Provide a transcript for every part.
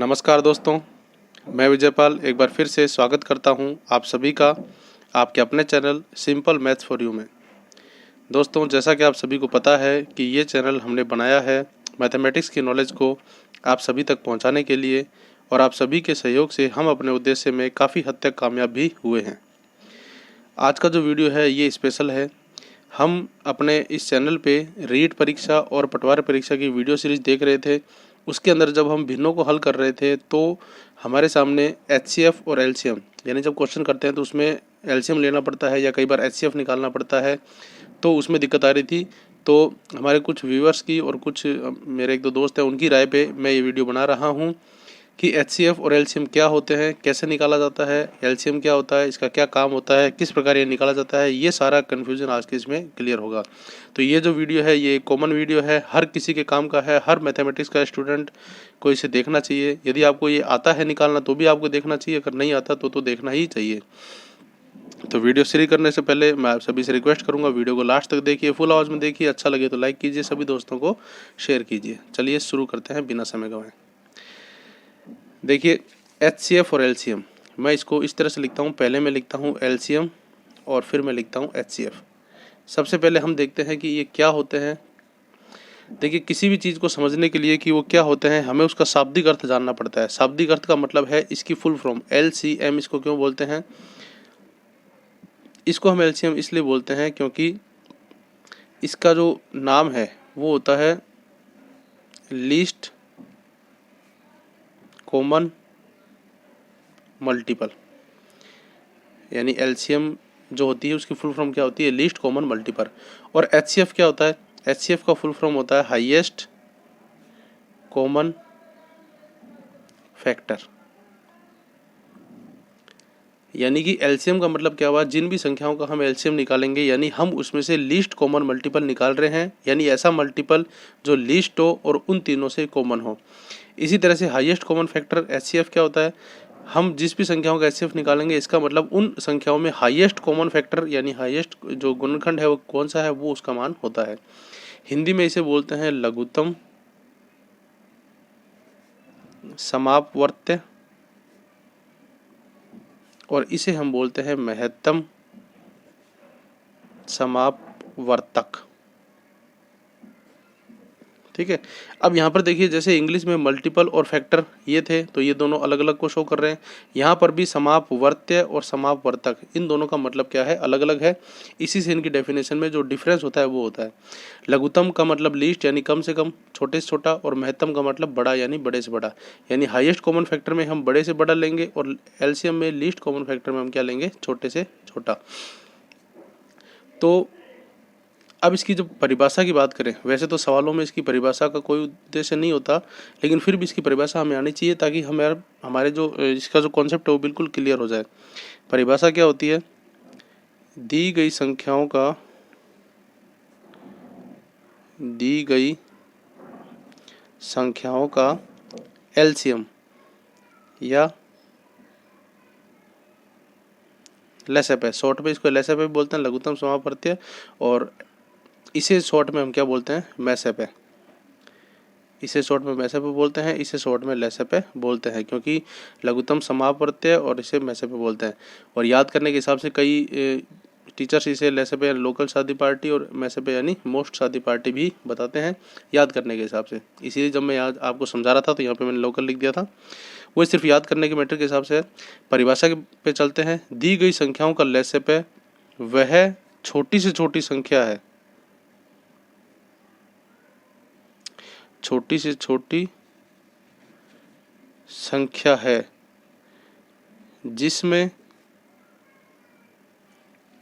नमस्कार दोस्तों, मैं विजयपाल एक बार फिर से स्वागत करता हूं आप सभी का आपके अपने channel simple maths for you में। दोस्तों, जैसा कि आप सभी को पता है कि ये चैनल हमने बनाया है मैथमेटिक्स की नॉलेज को आप सभी तक पहुंचाने के लिए, और आप सभी के सहयोग से हम अपने उद्देश्य में काफ़ी हद तक कामयाब भी हुए हैं। आज का जो वीडियो है ये स्पेशल है। हम अपने इस चैनल पे रीट परीक्षा और पटवार परीक्षा की वीडियो सीरीज देख रहे थे। उसके अंदर जब हम भिन्नों को हल कर रहे थे तो हमारे सामने एचसीएफ और एलसीएम, यानी जब क्वेश्चन करते हैं तो उसमें एलसीएम लेना पड़ता है या कई बार एचसीएफ निकालना पड़ता है, तो उसमें दिक्कत आ रही थी। तो हमारे कुछ व्यूअर्स की और कुछ मेरे एक दो दोस्त हैं उनकी राय पे मैं ये वीडियो बना रहा हूँ कि एचसीएफ और एलसीएम क्या होते हैं, कैसे निकाला जाता है, एलसीएम क्या होता है, इसका क्या काम होता है, किस प्रकार ये निकाला जाता है, ये सारा कन्फ्यूजन आज के इसमें क्लियर होगा। तो ये जो वीडियो है ये एक कॉमन वीडियो है, हर किसी के काम का है, हर मैथमेटिक्स का स्टूडेंट को इसे देखना चाहिए। यदि आपको ये आता है निकालना तो भी आपको देखना चाहिए, अगर नहीं आता तो देखना ही चाहिए। तो वीडियो शुरू करने से पहले मैं आप सभी से रिक्वेस्ट करूंगा, वीडियो को लास्ट तक देखिए, फुल आवाज़ में देखिए, अच्छा लगे तो लाइक कीजिए, सभी दोस्तों को शेयर कीजिए। चलिए शुरू करते हैं बिना समय गंवाए। देखिए, एचसीएफ और एलसीएम मैं इसको इस तरह से लिखता हूँ। पहले मैं लिखता हूँ एलसीएम और फिर मैं लिखता हूँ एचसीएफ। सबसे पहले हम देखते हैं कि ये क्या होते हैं। देखिए, किसी भी चीज़ को समझने के लिए कि वो क्या होते हैं हमें उसका शाब्दिक अर्थ जानना पड़ता है। शाब्दिक अर्थ का मतलब है इसकी फुल फॉर्म एलसीएम। इसको क्यों बोलते हैं? इसको हम एलसीएम इसलिए बोलते हैं क्योंकि इसका जो नाम है वो होता है लीस्ट कॉमन मल्टीपल, यानी एलसीएम जो होती है उसकी फुल फॉर्म क्या होती है? Least common multiple. और एचसीएफ क्या होता है? एचसीएफ का फुल फॉर्म होता है हाईएस्ट कॉमन फैक्टर। यानी कि एलसीएम का मतलब क्या हुआ? जिन भी संख्याओं का हम एलसीएम निकालेंगे यानी हम उसमें से लीस्ट कॉमन मल्टीपल निकाल रहे हैं, यानी ऐसा मल्टीपल जो लीस्ट हो और उन तीनों से कॉमन हो। इसी तरह से हाईएस्ट कॉमन फैक्टर एचसीएफ क्या होता है? हम जिस भी संख्याओं का एचसीएफ निकालेंगे इसका मतलब उन संख्याओं में हाईएस्ट कॉमन फैक्टर यानी हाईएस्ट जो गुणनखंड है वो कौन सा है वो उसका मान होता है। हिंदी में इसे बोलते हैं लघुत्तम समापवर्त्य और इसे हम बोलते हैं महत्तम समापवर्तक। ठीक है। अब यहाँ पर देखिए, जैसे इंग्लिश में मल्टीपल और फैक्टर ये थे तो ये दोनों अलग अलग को शो कर रहे हैं। यहाँ पर भी समापवर्त्य और समापवर्तक, इन दोनों का मतलब क्या है? अलग अलग है। इसी से इनकी डेफिनेशन में जो डिफरेंस होता है वो होता है। लघुत्तम का मतलब लीस्ट यानी कम से कम, छोटे से छोटा, और महत्तम का मतलब बड़ा यानी बड़े से बड़ा। यानी हाईएस्ट कॉमन फैक्टर में हम बड़े से बड़ा लेंगे और एलसीएम में लीस्ट कॉमन फैक्टर में हम क्या लेंगे? छोटे से छोटा। तो अब इसकी जब परिभाषा की बात करें, वैसे तो सवालों में इसकी परिभाषा का कोई उद्देश्य नहीं होता, लेकिन फिर भी इसकी परिभाषा हमें आनी चाहिए ताकि हमारे जो इसका जो कॉन्सेप्ट है वो बिल्कुल क्लियर हो जाए। परिभाषा क्या होती है? दी गई संख्याओं का एलसीएम या लसप, शॉर्ट में इसको लसप बोलते हैं, लघुत्तम समापवर्त्य, और इसे शॉर्ट में हम क्या बोलते हैं? मैसप। इसे शॉर्ट में मैसप बोलते हैं, इसे शॉर्ट में लसप बोलते हैं, क्योंकि लघुत्तम समापवर्त्य और इसे मैसप बोलते हैं। और याद करने के हिसाब से कई टीचर्स इसे लसप यानी लोकल शादी पार्टी और मैसप यानी मोस्ट शादी पार्टी भी बताते हैं याद करने के हिसाब से। इसीलिए जब मैं याद आपको समझा रहा था तो यहाँ पे मैंने लोकल लिख दिया था, वो सिर्फ याद करने के मैटर के हिसाब से है। परिभाषा पे चलते हैं। दी गई संख्याओं का लसप वह छोटी से छोटी संख्या है, छोटी से छोटी संख्या है जिसमें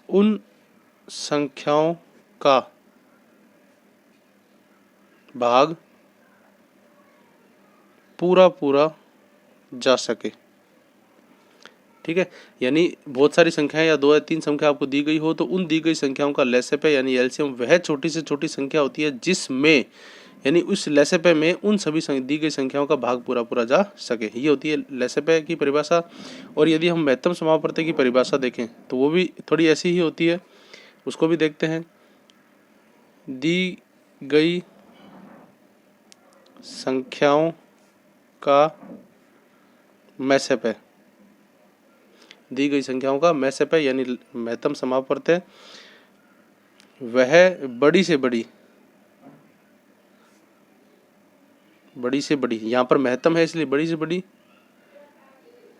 उन संख्याओं का भाग पूरा पूरा जा सके। ठीक है। यानी बहुत सारी संख्याएं या दो या तीन संख्या आपको दी गई हो तो उन दी गई संख्याओं का लसप यानी एलसीएम वह छोटी से छोटी संख्या होती है जिसमें, यानी उस लसप में उन सभी दी गई संख्याओं का भाग पूरा पूरा जा सके। ये होती है लसप की परिभाषा। और यदि हम महत्तम समापवर्त्य की परिभाषा देखें तो वो भी थोड़ी ऐसी ही होती है, उसको भी देखते हैं। दी गई संख्याओं का मैसेप है, दी गई संख्याओं का मैसेप है यानी महत्तम समापवर्त वह बड़ी से बड़ी, बड़ी से बड़ी, यहाँ पर महत्तम है इसलिए बड़ी से बड़ी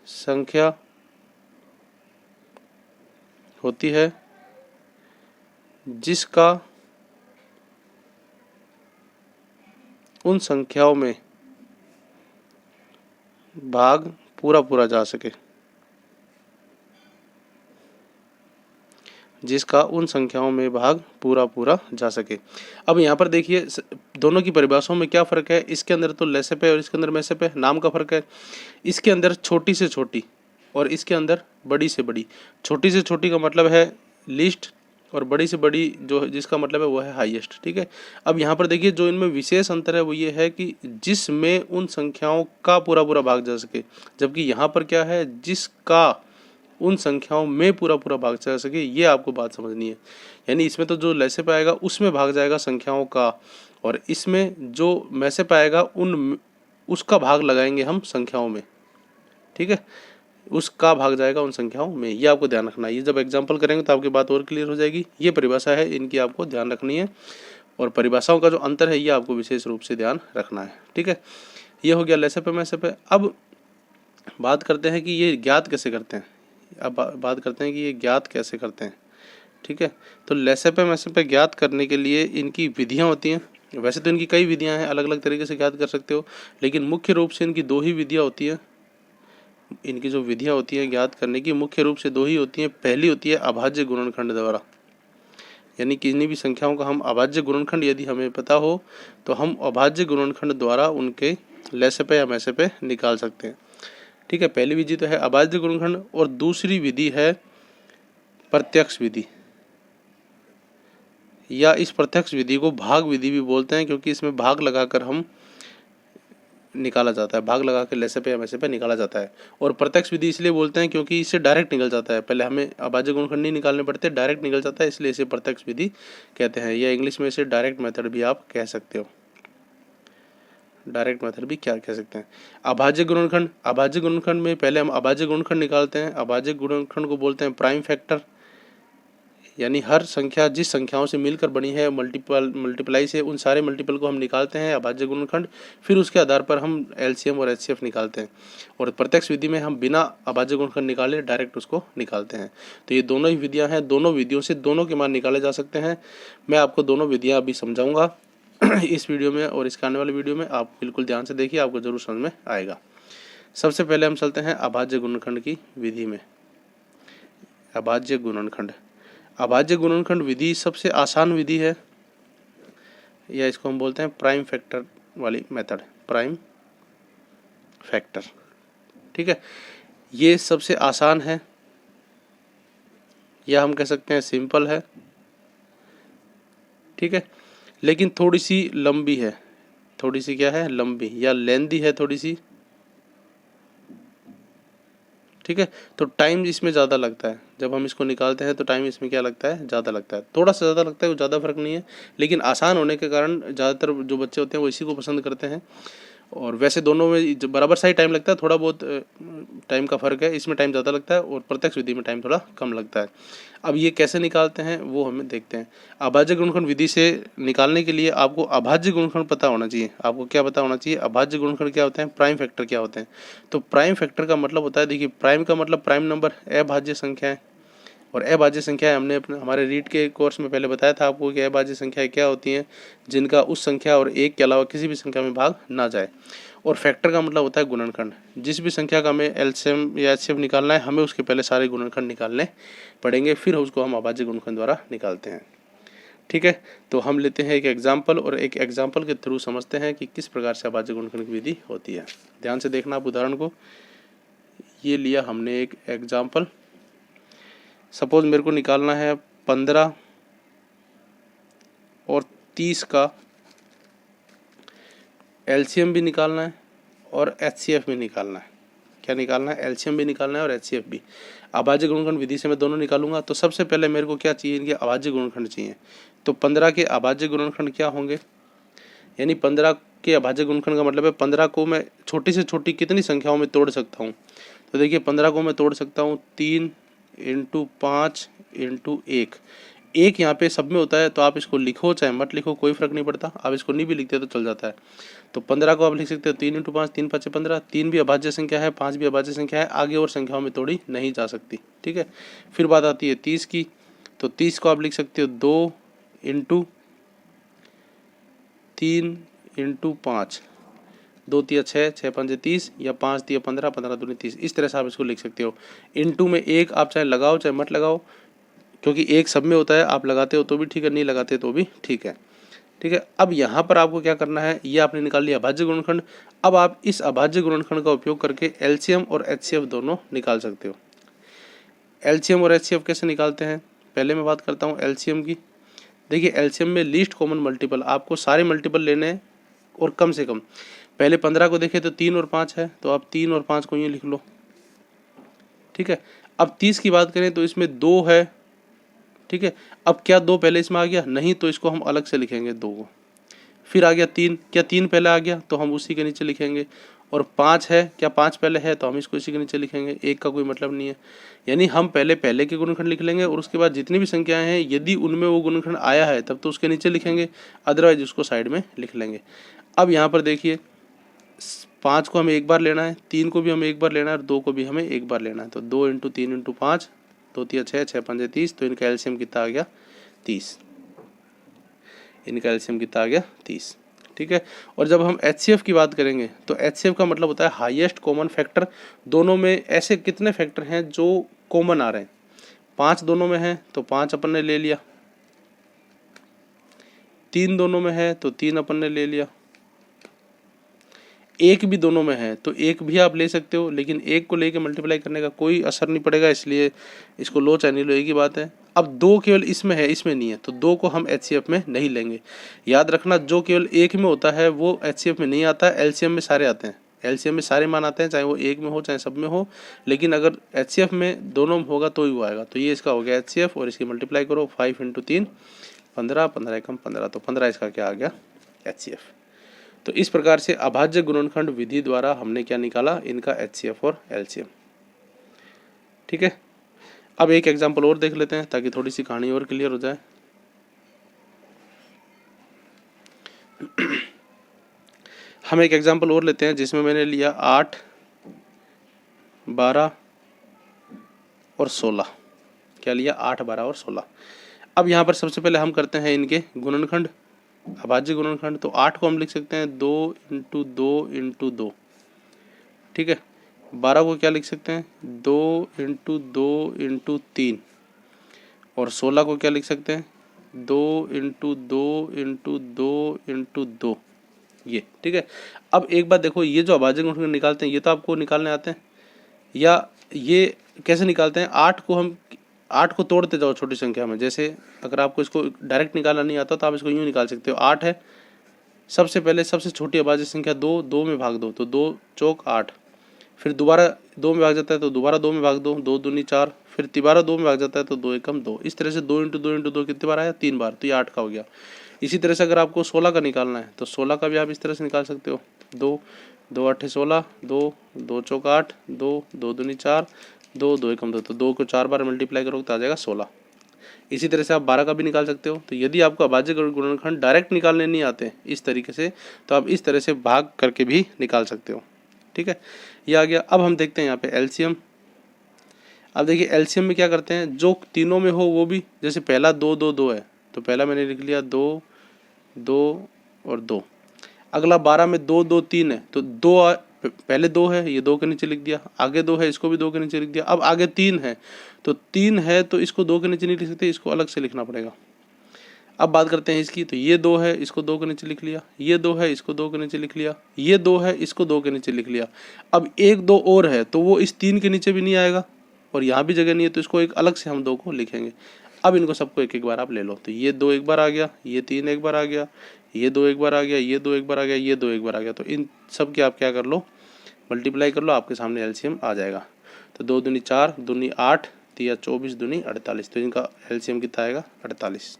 संख्या होती है जिसका उन संख्याओं में भाग पूरा पूरा जा सके, जिसका उन संख्याओं में भाग पूरा पूरा जा सके। अब यहाँ पर देखिए दोनों की परिभाषाओं में क्या फ़र्क है, इसके अंदर तो लेसेप है और इसके अंदर मैसेप है, नाम का फ़र्क है। इसके अंदर छोटी से छोटी और इसके अंदर बड़ी से बड़ी। छोटी से छोटी का मतलब है लीस्ट और बड़ी से बड़ी जो जिसका मतलब है वो है हाईएस्ट। ठीक है, अब यहाँ पर देखिए जो इनमें विशेष अंतर है वो ये है कि जिसमें उन संख्याओं का पूरा पूरा भाग जा सके, जबकि यहाँ पर क्या है, जिसका उन संख्याओं में पूरा पूरा भाग जा सके। ये आपको बात समझनी है। यानी इसमें तो जो लैसे पे आएगा उसमें भाग जाएगा संख्याओं का, और इसमें जो मैसे पे आएगा उन उसका भाग लगाएंगे हम संख्याओं में। ठीक है, उसका भाग जाएगा उन संख्याओं में। ये आपको ध्यान रखना है। ये जब एग्जाम्पल करेंगे तो आपकी बात और क्लियर हो जाएगी। ये परिभाषा है, इनकी आपको ध्यान रखनी है, और परिभाषाओं का जो अंतर है ये आपको विशेष रूप से ध्यान रखना है। ठीक है, ये हो गया लैसे पे मैसे पे। अब बात करते हैं कि ये ज्ञात कैसे करते हैं। अब बात करते हैं कि ये ज्ञात कैसे करते हैं। ठीक है, तो लैसे पे मैसे पे ज्ञात करने के लिए इनकी विधियां होती हैं। वैसे तो इनकी कई विधियां हैं, अलग अलग तरीके से ज्ञात कर सकते हो, लेकिन मुख्य रूप से इनकी दो ही विधियां होती हैं। इनकी जो विधियां होती हैं ज्ञात करने की, मुख्य रूप से दो ही होती हैं। पहली होती है अभाज्य गुणनखंड द्वारा, यानी किन्हीं भी संख्याओं का हम अभाज्य गुणनखंड यदि हमें पता हो तो हम अभाज्य गुणनखंड द्वारा उनके लैसे पे या मैसे पे निकाल सकते हैं। ठीक है, पहली विधि तो है अभाज्य गुणनखंड, और दूसरी विधि है प्रत्यक्ष विधि, या इस प्रत्यक्ष विधि को भाग विधि भी बोलते हैं, क्योंकि इसमें भाग लगाकर हम निकाला जाता है, भाग लगा के लैसे पे या मैसे पे निकाला जाता है। और प्रत्यक्ष विधि इसलिए बोलते हैं क्योंकि इससे डायरेक्ट निकल जाता है, पहले हमें अभाज्य गुणनखंड नहीं निकालने पड़ते, डायरेक्ट निकल जाता है, इसलिए इसे प्रत्यक्ष विधि कहते हैं, या इंग्लिश में इसे डायरेक्ट मेथड भी आप कह सकते हो। डायरेक्ट मेथड भी क्या कह सकते हैं। अभाज्य गुणनखंड, अभाज्य गुणनखंड में पहले हम अभाज्य गुणनखंड निकालते हैं। अभाज्य गुणनखंड को बोलते हैं प्राइम फैक्टर, यानी हर संख्या जिस संख्याओं से मिलकर बनी है मल्टीप्लाई से उन सारे मल्टीपल को हम निकालते हैं अभाज्य गुणनखंड, फिर उसके आधार पर हम एलसीएम और एचसीएफ निकालते हैं। और प्रत्यक्ष विधि में हम बिना अभाज्य गुणनखंड निकाले डायरेक्ट उसको निकालते हैं। तो ये दोनों ही विधियां हैं, दोनों विधियों से दोनों के मान निकाले जा सकते हैं। मैं आपको दोनों विधियां अभी समझाऊंगा इस वीडियो में, और इसके आने वाले वीडियो में आप बिल्कुल ध्यान से देखिए, आपको जरूर समझ में आएगा। सबसे पहले हम चलते हैं अभाज्य गुणनखंड की विधि में। अभाज्य गुणनखंड, अभाज्य गुणनखंड विधि सबसे आसान विधि है, या इसको हम बोलते हैं प्राइम फैक्टर वाली मेथड, प्राइम फैक्टर। ठीक है, ये सबसे आसान है, या हम कह सकते हैं सिंपल है। ठीक है, लेकिन थोड़ी सी लंबी है, थोड़ी सी क्या है, लंबी या लेंदी है थोड़ी सी। ठीक है, तो टाइम इसमें ज़्यादा लगता है, जब हम इसको निकालते हैं तो टाइम इसमें क्या लगता है, ज़्यादा लगता है, थोड़ा सा ज़्यादा लगता है, वो ज़्यादा फर्क नहीं है, लेकिन आसान होने के कारण ज़्यादातर जो बच्चे होते हैं वो इसी को पसंद करते हैं। और वैसे दोनों में बराबर सा ही टाइम लगता है, थोड़ा बहुत टाइम का फ़र्क है, इसमें टाइम ज़्यादा लगता है और प्रत्यक्ष विधि में टाइम थोड़ा कम लगता है। अब ये कैसे निकालते हैं वो हमें देखते हैं। अभाज्य गुणनखंड विधि से निकालने के लिए आपको अभाज्य गुणनखंड पता होना चाहिए। आपको क्या पता होना चाहिए, अभाज्य गुणनखंड क्या होते हैं, प्राइम फैक्टर क्या होते हैं। तो प्राइम फैक्टर का मतलब होता है, देखिए प्राइम का मतलब प्राइम नंबर, अभाज्य संख्याएं, और अभाज्य संख्याएं हमने अपने हमारे रीड के कोर्स में पहले बताया था आपको कि अभाज्य संख्याएं क्या होती हैं, जिनका उस संख्या और एक के अलावा किसी भी संख्या में भाग ना जाए। और फैक्टर का मतलब होता है गुणनखंड, जिस भी संख्या का हमें एलसीएम या एचसीएफ निकालना है हमें उसके पहले सारे गुणनखंड निकालने पड़ेंगे, फिर उसको हम अभाज्य गुणनखंड द्वारा निकालते हैं। ठीक है, तो हम लेते हैं एक एग्जाम्पल, और एक एग्जाम्पल के थ्रू समझते हैं कि किस प्रकार से अभाज्य गुणनखंड की विधि होती है। ध्यान से देखना आप उदाहरण को। ये लिया हमने एक एग्जाम्पल, सपोज मेरे को निकालना है 15 और 30 का एलसीएम भी निकालना है और एचसीएफ भी निकालना है। क्या निकालना है, एलसीएम भी निकालना है और एचसीएफ भी। अभाज्य गुणनखंड विधि से मैं दोनों निकालूंगा, तो सबसे पहले मेरे को क्या चाहिए, इनके अभाज्य गुणनखंड चाहिए। तो 15 के अभाज्य गुणनखंड क्या होंगे, यानी 15 के अभाज्य गुणनखंड का मतलब है 15 को मैं छोटी से छोटी कितनी संख्याओं में तोड़ सकता हूँ। तो देखिए 15 को मैं तोड़ सकता हूँ 3 × 5 × 1। एक यहाँ पे सब में होता है, तो आप इसको लिखो चाहे मत लिखो कोई फर्क नहीं पड़ता, आप इसको नहीं भी लिखते तो चल जाता है। तो 15 को आप लिख सकते हो 3 × 5, 3 × 5 = 15। 3 भी अभाज्य संख्या है, 5 भी अभाज्य संख्या है, आगे और संख्याओं में तोड़ी नहीं जा सकती। ठीक है, फिर बात आती है 30 की। तो 30 को आप लिख सकते हो 2 × 3 × 5, 2 × 6, 6 × 5 = 30, या 5 × 15, 15 × 2 = 30। इस तरह से आप इसको लिख सकते हो। इंटू में एक आप चाहे लगाओ चाहे मत लगाओ, क्योंकि एक सब में होता है, आप लगाते हो तो भी ठीक है, नहीं लगाते तो भी ठीक है। ठीक है, अब यहाँ पर आपको क्या करना है, ये आपने निकाल लिया अभाज्य गुणनखंड। अब आप इस अभाज्य गुणनखंड का उपयोग करके एलसीएम और एचसीएफ दोनों निकाल सकते हो। एलसीएम और एचसीएफ कैसे निकालते हैं, पहले मैं बात करता हूँ एलसीएम की। देखिए एलसीएम में लीस्ट कॉमन मल्टीपल, आपको सारे मल्टीपल लेने हैं और कम से कम। पहले 15 को देखें तो 3 और 5 है, तो आप 3 और 5 को यूँ लिख लो। ठीक है, अब 30 की बात करें तो इसमें 2 है। ठीक है, अब क्या 2 पहले इसमें आ गया, नहीं, तो इसको हम अलग से लिखेंगे 2 को। फिर आ गया 3, क्या 3 पहले आ गया, तो हम उसी के नीचे लिखेंगे। और 5 है, क्या 5 पहले है, तो हम इसको इसी के नीचे लिखेंगे। एक का कोई मतलब नहीं है, यानी हम पहले पहले के गुणनखंड लिख लेंगे और उसके बाद जितनी भी संख्याएं हैं यदि उनमें वो गुणनखंड आया है तब तो उसके नीचे लिखेंगे, अदरवाइज उसको साइड में लिख लेंगे। अब यहाँ पर देखिए 5 को हमें एक बार लेना है, 3 को भी हमें एक बार लेना है और 2 को भी हमें एक बार लेना है। तो 2 × 3 × 5, 2 × 6, 6 × 5 = 30। तो इनका एलसीएम कितना आ गया, 30। इनका एलसीएम कितना आ गया, 30। ठीक है, और जब हम एचसीएफ की बात करेंगे तो एचसीएफ का मतलब होता है हाईएस्ट कॉमन फैक्टर। दोनों में ऐसे कितने फैक्टर हैं जो कॉमन आ रहे हैं, 5 दोनों में है तो 5 अपन ने ले लिया, 3 दोनों में है तो 3 अपन ने ले लिया, 1 भी दोनों में है तो 1 भी आप ले सकते हो, लेकिन 1 को लेके मल्टीप्लाई करने का कोई असर नहीं पड़ेगा, इसलिए इसको लो चाहे नहीं लो एक ही बात है। अब 2 केवल इसमें है, इसमें नहीं है, तो 2 को हम एचसीएफ में नहीं लेंगे। याद रखना, जो केवल 1 में होता है वो एचसीएफ में नहीं आता, एलसीएम में सारे आते हैं। एलसीएम में सारे मान आते हैं, चाहे वो 1 में हो चाहे सब में हो, लेकिन अगर एचसीएफ में दोनों में होगा तो ही वो आएगा। तो ये इसका हो गया एचसीएफ, और इसकी मल्टीप्लाई करो 5 × 3 15, 15 × 15, तो 15 इसका क्या आ गया, एचसीएफ। तो इस प्रकार से अभाज्य गुणनखंड विधि द्वारा हमने क्या निकाला, इनका एचसीएफ और एलसीएम। ठीक है, अब एक एग्जांपल और देख लेते हैं ताकि थोड़ी सी कहानी और क्लियर हो जाए। हम एक एग्जांपल और लेते हैं जिसमें मैंने लिया 8, 12 और 16। क्या लिया, 8, 12 और 16। अब यहाँ पर सबसे पहले हम करते हैं इनके गुणनखंड, अभाज्य गुणनखंड। तो 8 को हम लिख सकते हैं 2 × 2 × 2। ठीक है, 12 को क्या लिख सकते हैं, 2 × 2 × 3। और 16 को क्या लिख सकते हैं, 2 × 2 × 2 × 2। ये ठीक है। अब एक बात देखो, ये जो अभाज्य गुणनखंड निकालते हैं ये तो आपको निकालने आते हैं, या ये कैसे निकालते हैं, 8 को तोड़ते जाओ छोटी संख्या में। जैसे अगर आपको इसको डायरेक्ट निकालना नहीं आता तो आप इसको यूँ निकाल सकते हो। 8 है, सबसे पहले सबसे छोटी अभाज्य संख्या 2, 2 में भाग दो तो 2 चौक 8, फिर दोबारा 2 में भाग जाता है तो दोबारा 2 में भाग दो, 2 दूनी 4, फिर तिबारा 2 में भाग जाता है तो 2 एकम 2। इस तरह से 2 × 2 × 2 कितनी बार आया, 3 बार, तो ये 8 का हो गया। इसी तरह से अगर आपको 16 का निकालना है तो 16 का भी आप इस तरह से निकाल सकते हो। 2, 2 8 16, 2, 2 चौक 8, 2, 2 दूनी 4, 2, 2 एकम 2, तो 2 को 4 बार मल्टीप्लाई करोगे तो आ जाएगा 16। इसी तरह से आप 12 का भी निकाल सकते हो। तो यदि आपको अभाज्य गुणनखंड डायरेक्ट निकालने नहीं आते इस तरीके से, तो आप इस तरह से भाग करके भी निकाल सकते हो। ठीक है, ये आ गया। अब हम देखते हैं यहाँ पे एलसीएम। अब देखिए एलसीएम में क्या करते हैं, जो तीनों में हो वो भी, जैसे पहला 2 2 2 है तो पहला मैंने लिख लिया 2 2 और 2। अगला 12 में 2 2 3 है तो 2 पहले 2 है, ये 2 के नीचे लिख दिया, आगे 2 है इसको भी 2 के नीचे लिख दिया। अब आगे 3 है तो 3 है तो इसको 2 के नीचे नहीं लिख सकते, इसको अलग से लिखना पड़ेगा। अब बात करते हैं इसकी, तो ये 2 है इसको 2 के नीचे लिख लिया, ये 2 है इसको 2 के नीचे लिख लिया, ये 2 है इसको 2 के नीचे लिख लिया। अब 1 2 और है तो वो इस 3 के नीचे भी नहीं आएगा और यहाँ भी जगह नहीं है तो इसको एक अलग से हम 2 को लिखेंगे। अब इनको सबको एक एक बार आप ले लो, तो ये 2 एक बार आ गया, ये 3 एक बार आ गया, ये 2 एक बार आ गया, ये 2 एक बार आ गया, ये 2 एक बार आ गया। तो इन सब की आप क्या कर लो, मल्टीप्लाई कर लो, आपके सामने एलसीएम आ जाएगा। तो 2 दूनी 4, दूनी 8, 3 24 दूनी 48। तो इनका एलसीएम कितना आएगा, 48।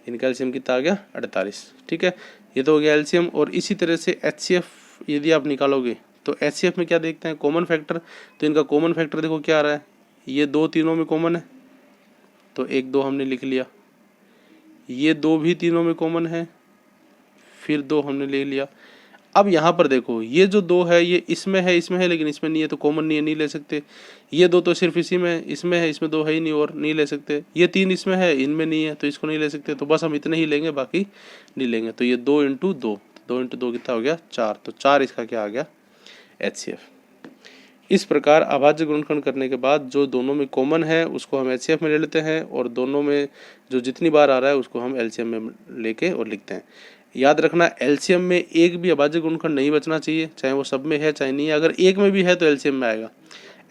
इनका एलसीएम कितना आ गया 48। ठीक है, ये तो हो गया एलसीएम। और इसी तरह से एचसीएफ यदि आप निकालोगे तो एचसीएफ में क्या देखते हैं, कॉमन फैक्टर। तो इनका कॉमन फैक्टर देखो क्या आ रहा है, ये 2 तीनों में कॉमन है तो 1 2 हमने लिख लिया, ये 2 भी तीनों में कॉमन है फिर 2 हमने ले लिया। अब यहाँ पर देखो ये जो 2 है ये इसमें है लेकिन इसमें नहीं है तो कॉमन नहीं है, नहीं ले सकते। ये 2 तो सिर्फ इसी में इसमें है, इसमें 2 है ही नहीं और नहीं ले सकते। ये 3 इसमें है, इनमें नहीं है तो इसको नहीं ले सकते। तो बस हम इतने ही लेंगे, बाकी नहीं लेंगे। तो ये 2 × 2, 2 × 2 कितना हो गया 4। तो 4 इसका क्या आ गया एचसीएफ। इस प्रकार अभाज्य गुणनखंड करने के बाद जो दोनों में कॉमन है उसको हम एचसीएफ में ले लेते हैं और दोनों में जो जितनी बार आ रहा है उसको हम एलसीएम में लेके और लिखते हैं। याद रखना एलसीएम में एक भी अभाज्य गुणनखंड नहीं बचना चाहिए, चाहे वो सब में है चाहे नहीं है। अगर एक में भी है तो एलसीएम में आएगा।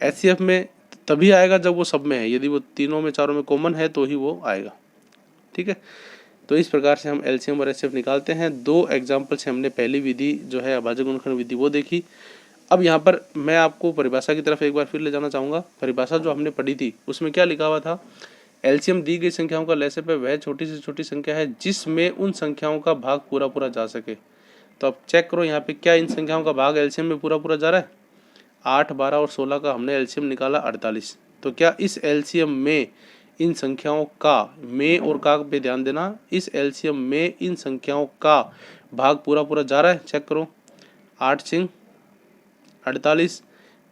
एचसीएफ में तभी आएगा जब वो सब में है, यदि वो तीनों में चारों में कॉमन है तो ही वो आएगा। ठीक है, तो इस प्रकार से हम एलसीएम और एचसीएफ निकालते हैं। 2 एग्जाम्पल से हमने पहली विधि जो है अभाज्य गुणनखंड विधि वो देखी। अब यहाँ पर मैं आपको परिभाषा की तरफ एक बार फिर ले जाना चाहूँगा। परिभाषा जो हमने पढ़ी थी उसमें क्या लिखा हुआ था, एलसीएम दी गई संख्याओं का लसागु पे वह छोटी से छोटी संख्या है जिसमें उन संख्याओं का भाग पूरा पूरा जा सके। तो अब चेक करो यहाँ पे क्या इन संख्याओं का भाग एलसीएम में पूरा पूरा जा रहा है। 8, 12 और 16 का हमने एलसीएम निकाला 48। तो क्या इस एलसीएम में इन संख्याओं का, में और का पे ध्यान देना, इस एलसीएम में इन संख्याओं का भाग पूरा पूरा जा रहा है। चेक करो, 8 × 48,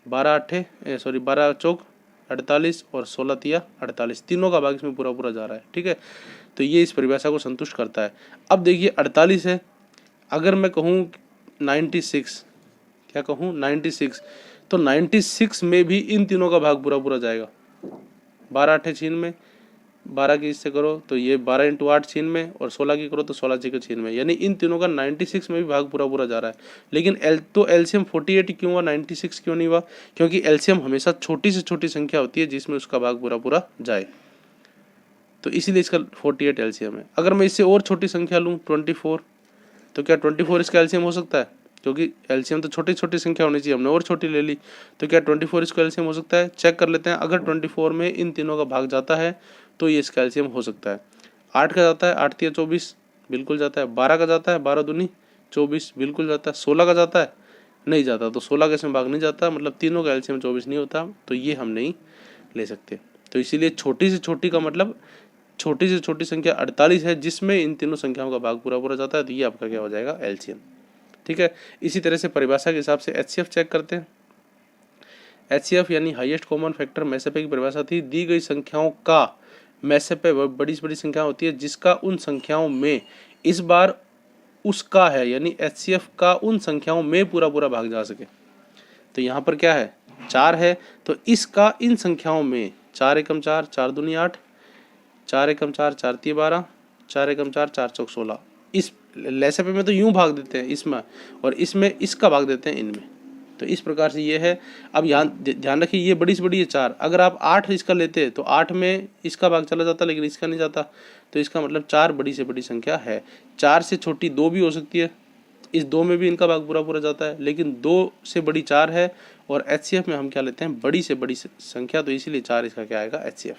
12 चौक 48 और 16 तिया 48, तीनों का भाग इसमें पूरा पूरा जा रहा है। ठीक है, तो ये इस परिभाषा को संतुष्ट करता है। अब देखिए 48 है, अगर मैं कहूँ 96, क्या कहूँ 96, तो 96 में भी इन तीनों का भाग पूरा पूरा जाएगा। 12 8 छीन में, 12 की इससे करो तो ये 12 × 8 छीन में और 16 की करो तो 16 6 के छीन में, यानी इन तीनों का 96 में भी भाग पूरा पूरा जा रहा है। लेकिन एलसीएम 48 क्यों हुआ, 96 क्यों नहीं हुआ? क्योंकि एलसीएम हमेशा छोटी से छोटी संख्या होती है जिसमें उसका भाग पूरा पूरा जाए, तो इसीलिए इसका 48 एलसीएम है। अगर मैं इससे और छोटी संख्या लूँ 24, तो क्या 24 इसका एलसीएम हो सकता है? क्योंकि एलसीएम तो छोटी छोटी संख्या होनी चाहिए, हमने और छोटी ले ली, तो क्या 24 इसका एलसीएम हो सकता है? चेक कर लेते हैं। अगर 24 में इन तीनों का भाग जाता है तो ये इसका एलसीएम हो सकता है। 8 का जाता है, 8 तिया 24 बिल्कुल जाता है। 12 का जाता है, 12 दूनी 24 बिल्कुल जाता है। 16 का जाता है, नहीं जाता, तो 16 का इसमें भाग नहीं जाता, मतलब तीनों का एलसीएम 24 नहीं होता, तो ये हम नहीं ले सकते। तो इसीलिए छोटी से छोटी का मतलब छोटी से छोटी संख्या 48 है जिसमें इन तीनों संख्याओं का भाग पूरा पूरा जाता है, तो ये आपका क्या हो जाएगा एलसीएम। ठीक है, इसी तरह से परिभाषा के हिसाब से एचसीएफ चेक करते हैं। एचसीएफ यानी हाईएस्ट कॉमन फैक्टर मैसेपे की परिभाषा थी, दी गई संख्याओं का मैसेपे बड़ी से बड़ी संख्या होती है जिसका उन संख्याओं में इस बार उसका है, यानी एचसीएफ का उन संख्याओं में पूरा पूरा भाग जा सके। तो यहाँ पर क्या है 4 है, तो इसका इन संख्याओं में 4 एकम 4, 4 दूनी 8, 4 एकम 4, 4 तिया 12, 4 एकम 4, 4 चौक 16। इस लसागु में तो यूं भाग देते हैं इसमें, और इसमें इसका भाग देते हैं इनमें। तो इस प्रकार से ये है। अब यहाँ ध्यान रखिए ये बड़ी से बड़ी है 4, अगर आप 8 इसका लेते तो 8 में इसका भाग चला जाता लेकिन इसका नहीं जाता, तो इसका मतलब 4 बड़ी से बड़ी संख्या है। 4 से छोटी 2 भी हो सकती है, इस 2 में भी इनका भाग पूरा पूरा जाता है, लेकिन 2 से बड़ी 4 है और एचसीएफ में हम क्या लेते हैं बड़ी से बड़ी संख्या, तो इसीलिए 4 इसका क्या आएगा एचसीएफ।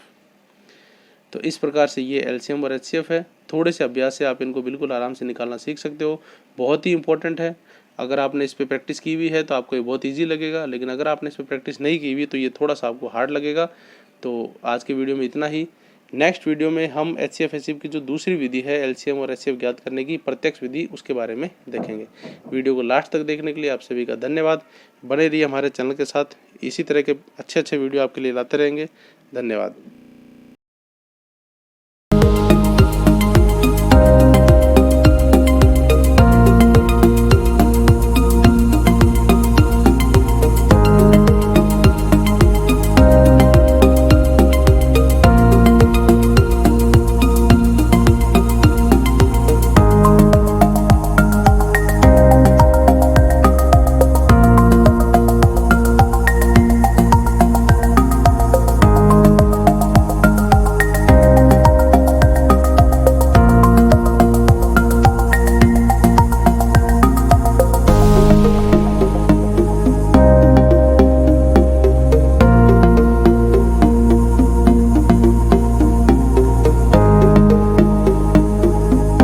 तो इस प्रकार से ये एलसीएम और एचसीएफ है। थोड़े से अभ्यास से आप इनको बिल्कुल आराम से निकालना सीख सकते हो, बहुत ही इंपॉर्टेंट है। अगर आपने इस पर प्रैक्टिस की हुई है तो आपको ये बहुत इजी लगेगा, लेकिन अगर आपने इस पर प्रैक्टिस नहीं की हुई तो ये थोड़ा सा आपको हार्ड लगेगा। तो आज के वीडियो में इतना ही। नेक्स्ट वीडियो में हम एचसीएफ एचसीएफ की जो दूसरी विधि है एलसीएम और एचसीएफ ज्ञात करने की प्रत्यक्ष विधि, उसके बारे में देखेंगे। वीडियो को लास्ट तक देखने के लिए आप सभी का धन्यवाद। बने रहिए हमारे चैनल के साथ, इसी तरह के अच्छे अच्छे वीडियो आपके लिए लाते रहेंगे। धन्यवाद।